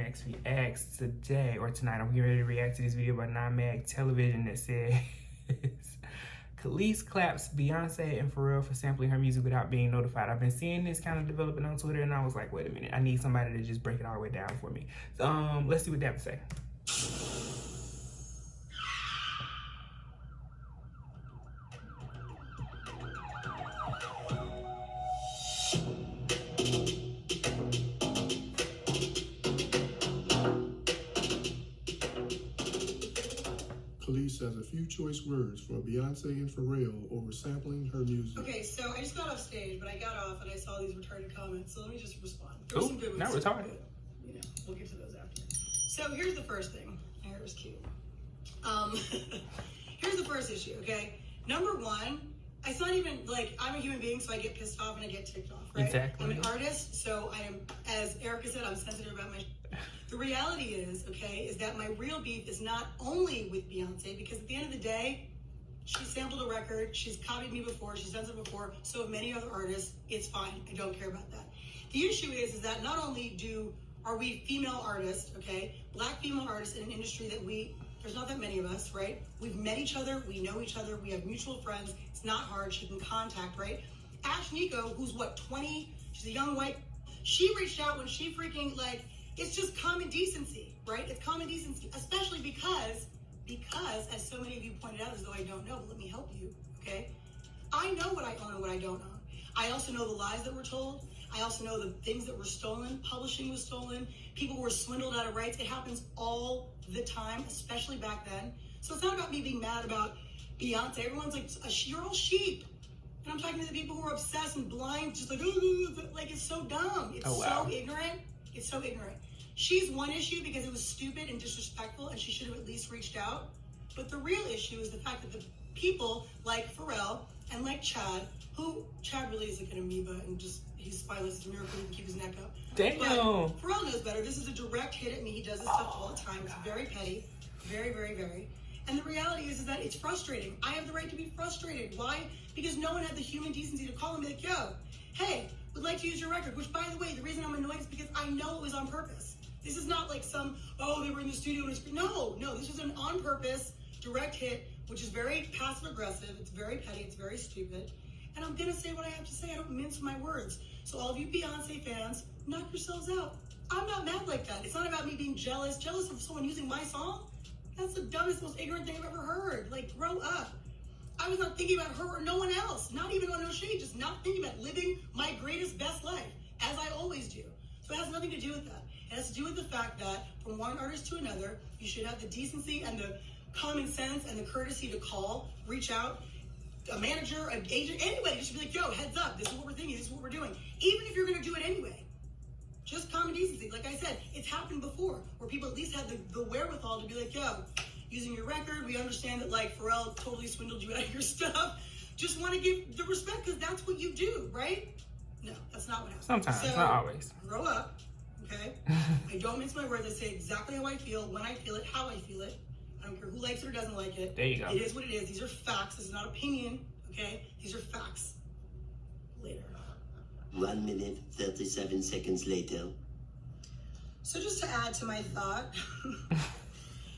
J.Max Reax. Today or tonight, I'm getting ready to react to this video by Mag Television that says Kelis claps Beyonce and Pharell for sampling her music without being notified. I've been seeing this kind of developing on Twitter, and I was like, wait a minute, I need somebody to just break it all the way down for me. So, let's see what they have to say. Kelis has a few choice words for Beyonce and Pharell over sampling her music. Okay, so I just got off stage, but I got off and I saw these retarded comments, so let me just respond. There's some good ones. Not retarded. You know, we'll get to those after. So here's the first thing. My hair is cute. Here's the first issue, okay? Number one, it's not even like I'm a human being, so I get pissed off and I get ticked off, right? Exactly. I'm an artist, so I am, as Erica said, I'm sensitive about my. The reality is, okay, is that my real beef is not only with Beyonce, because at the end of the day, she sampled a record, she's copied me before, she's done it before, so have many other artists. It's fine. I don't care about that. The issue is that not only are we female artists, okay, black female artists in an industry that there's not that many of us, right? We've met each other, we know each other, we have mutual friends. It's not hard, she can contact, right? Ash Nico, who's what, 20? She's a young white. She reached out when she freaking, like, it's just common decency, right? It's common decency, especially because, as so many of you pointed out, as though I don't know, but let me help you, okay? I know what I own and what I don't own. I also know the lies that were told. I also know the things that were stolen. Publishing was stolen. People were swindled out of rights. It happens all the time, especially back then. So it's not about me being mad about Beyonce. Everyone's like, you're all sheep. And I'm talking to the people who are obsessed and blind, just like, like it's so dumb. It's so ignorant. It's so ignorant. She's one issue because it was stupid and disrespectful and she should have at least reached out. But the real issue is the fact that the people like Pharell and like Chad really is like an amoeba and just, he's spineless. It's a miracle he can keep his neck up. Damn. But Pharrell knows better. This is a direct hit at me. He does this stuff all the time. It's very petty. Very, very, very. And the reality is that it's frustrating. I have the right to be frustrated. Why? Because no one had the human decency to call and be like, yo, hey, would like to use your record. Which, by the way, the reason I'm annoyed is because I know it was on purpose. This is not like they were in the studio and it's, no, this was an on purpose direct hit, which is very passive aggressive. It's very petty. It's very stupid. And I'm going to say what I have to say. I don't mince my words. So all of you Beyonce fans, knock yourselves out. I'm not mad like that. It's not about me being jealous of someone using my song. That's the dumbest, most ignorant thing I've ever heard. Like, grow up. I was not thinking about her or no one else. Not even on no shade. Just not thinking about living my greatest, best life, as I always do. So it has nothing to do with that. It has to do with the fact that from one artist to another, you should have the decency and the common sense and the courtesy to call, reach out, a manager, an agent, anybody, just be like, yo, heads up, this is what we're thinking, this is what we're doing. Even if you're gonna do it anyway. Just common decency. Like I said, it's happened before, where people at least had the wherewithal to be like, yo, using your record, we understand that like Pharrell totally swindled you out of your stuff. Just wanna give the respect, because that's what you do, right? No, that's not what happens. Sometimes, so, not always. Grow up, okay? I don't mince my words. I say exactly how I feel, when I feel it, how I feel it. I don't care who likes it or doesn't like it. There you go. It is what it is. These are facts. This is not opinion, okay? These are facts. Later. 1 minute, 37 seconds later. So just to add to my thought,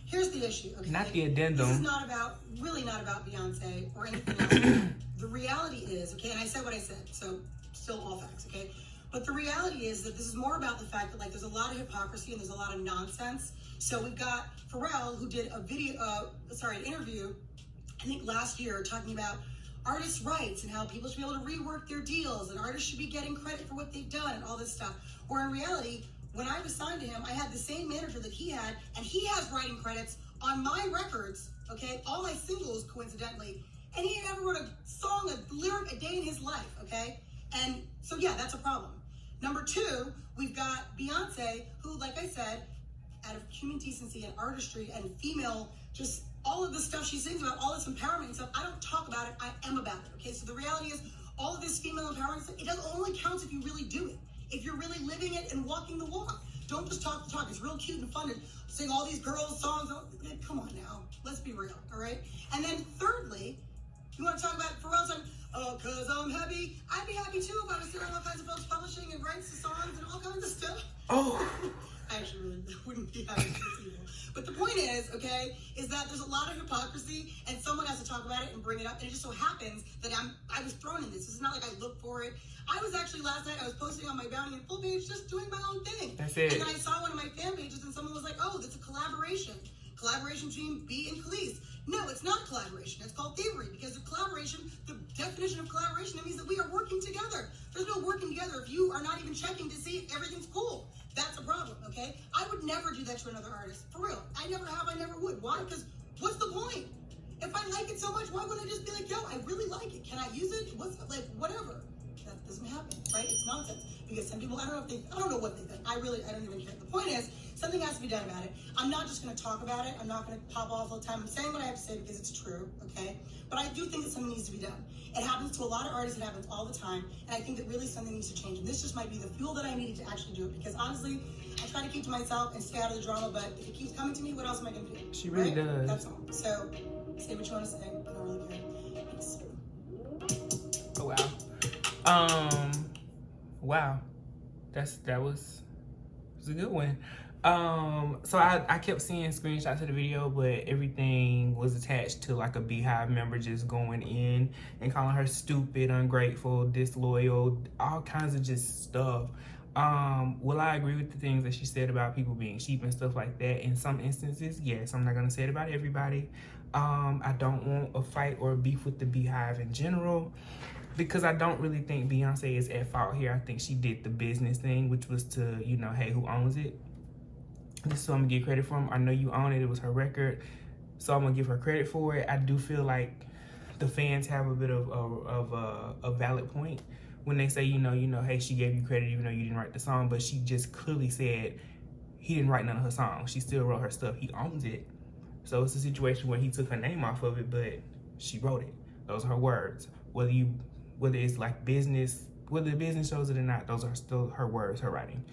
here's the issue, okay? Not the addendum. This is really not about Beyonce or anything else. The reality is, okay, and I said what I said, so still all facts, okay? But the reality is that this is more about the fact that like there's a lot of hypocrisy and there's a lot of nonsense. So we've got Pharrell, who did an interview, I think last year, talking about artists' rights and how people should be able to rework their deals and artists should be getting credit for what they've done and all this stuff. Where in reality, when I was signed to him, I had the same manager that he had, and he has writing credits on my records, okay? All my singles, coincidentally. And he never wrote a song, a lyric a day in his life, okay? And so, yeah, that's a problem. Number two, we've got Beyonce, who, like I said, out of human decency and artistry and female, just all of the stuff she sings about, all this empowerment and stuff, I don't talk about it, I am about it, okay? So the reality is, all of this female empowerment stuff, it only counts if you really do it. If you're really living it and walking the walk. Don't just talk the talk. It's real cute and fun to sing all these girls' songs. Come on now, let's be real, all right? And then thirdly, you want to talk about Pharrell's song, oh, cause I'm happy. I'd be happy too if I was hearing all kinds of folks publishing and rights to songs and all kinds of stuff. Oh. I actually really wouldn't be having this evil. But the point is, okay, is that there's a lot of hypocrisy, and someone has to talk about it and bring it up. And it just so happens that I was thrown in this. This is not like I looked for it. I was actually last night, I was posting on my Bounty and Full page, just doing my own thing. That's it. And then I saw one of my fan pages, and someone was like, "Oh, that's a collaboration between B and Kelis." No, it's not collaboration. It's called thievery, because the collaboration, the definition of collaboration, it means that we are working together. There's no working together if you are not even checking to see if everything's cool. That's a problem, okay? I would never do that to another artist, for real. I never have, I never would. Why? Because what's the point? If I like it so much, why wouldn't I just be like, yo, I really like it. Can I use it? What's, like, whatever. That doesn't happen, right? It's nonsense. Because some people, I don't know what they think. I don't even care. The point is, something has to be done about it. I'm not just going to talk about it. I'm not going to pop off all the time. I'm saying what I have to say because it's true, okay? But I do think that something needs to be done. It happens to a lot of artists. It happens all the time. And I think that really something needs to change. And this just might be the fuel that I needed to actually do it. Because honestly, I try to keep to myself and stay out of the drama. But if it keeps coming to me, what else am I going to do? She really does. That's all. So, say what you want to say. I don't really care. Thanks. Oh, wow. That was a good one. So I kept seeing screenshots of the video, but everything was attached to like a Beehive member just going in and calling her stupid, ungrateful, disloyal, all kinds of just stuff. Will I agree with the things that she said about people being sheep and stuff like that? In some instances, yes. I'm not gonna say it about everybody. I don't want a fight or a beef with the Beehive in general, because I don't really think Beyonce is at fault here. I think she did the business thing, which was to, you know, hey, who owns it? This is what I'm gonna give credit for. I know you own it. It was her record, so I'm gonna give her credit for it. I do feel like the fans have a bit of a valid point when they say, you know, hey, she gave you credit even though you didn't write the song, but she just clearly said he didn't write none of her songs. She still wrote her stuff. He owns it. So it's a situation where he took her name off of it, but she wrote it. Those are her words. Whether it's like business, whether the business shows it or not, those are still her words, her writing.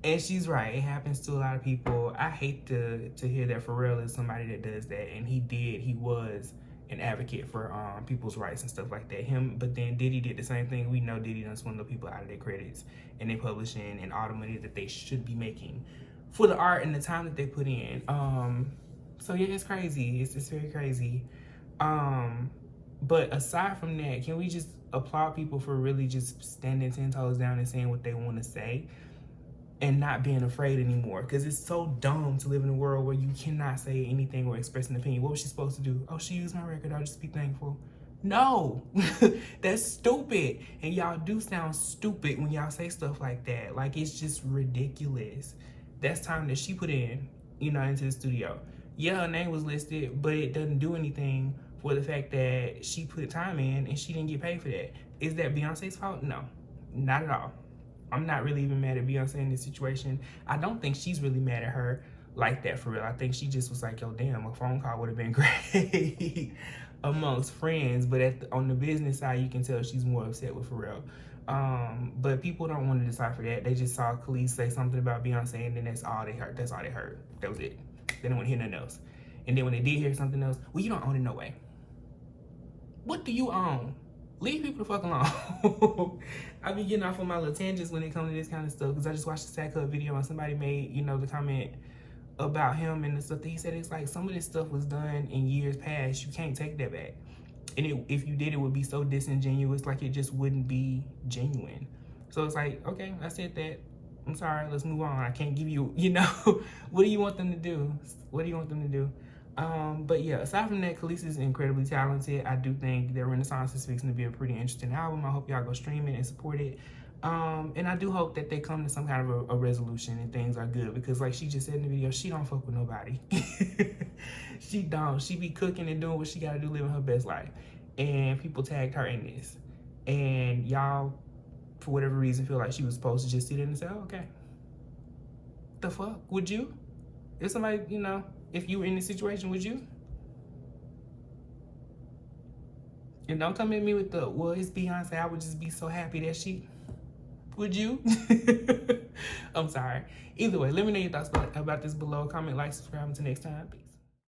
And she's right. It happens to a lot of people. I hate to hear that Pharell is somebody that does that, and he was an advocate for people's rights and stuff like that. But then Diddy did the same thing. We know Diddy done swindle people out of their credits and their publishing and all the money that they should be making for the art and the time that they put in. So yeah, it's crazy. It's very crazy. But aside from that, can we just applaud people for really just standing 10 toes down and saying what they want to say and not being afraid anymore? Because it's so dumb to live in a world where you cannot say anything or express an opinion. What was she supposed to do? Oh, she used my record. I'll just be thankful. No, that's stupid. And y'all do sound stupid when y'all say stuff like that. Like, it's just ridiculous. That's time that she put in, into the studio. Yeah, her name was listed, but it doesn't do anything for the fact that she put time in and she didn't get paid for that. Is that Beyonce's fault? No, not at all. I'm not really even mad at Beyonce in this situation. I don't think she's really mad at her like that, for real. I think she just was like, yo, damn, a phone call would have been great amongst friends. But on the business side, you can tell she's more upset with Pharell. But people don't want to decipher that. They just saw Kelis say something about Beyonce, and then that's all they heard. That was it. They don't want to hear nothing else. And then when they did hear something else, well, you don't own it no way. What do you own? Leave people the fuck alone. I be getting off on my little tangents when it comes to this kind of stuff, because I just watched the Sack Hub video and somebody made, the comment about him and the stuff that he said. It's like some of this stuff was done in years past. You can't take that back. And if you did, it would be so disingenuous, like it just wouldn't be genuine. So it's like, okay, I said that. I'm sorry, let's move on. I can't give you, what do you want them to do? What do you want them to do? But yeah, aside from that, Kelis is incredibly talented. I do think that Renaissance is fixing to be a pretty interesting album. I hope y'all go stream it and support it. And I do hope that they come to some kind of a resolution and things are good, because like she just said in the video, she don't fuck with nobody. She don't. She be cooking and doing what she gotta do, living her best life. And people tagged her in this. And y'all, for whatever reason, feel like she was supposed to just sit in and say, oh, okay. The fuck? Would you? If somebody, if you were in this situation, would you? And don't come at me with the, well, it's Beyonce, I would just be so happy that she... Would you? I'm sorry. Either way, let me know your thoughts about this below. Comment, like, subscribe. Until next time. Peace.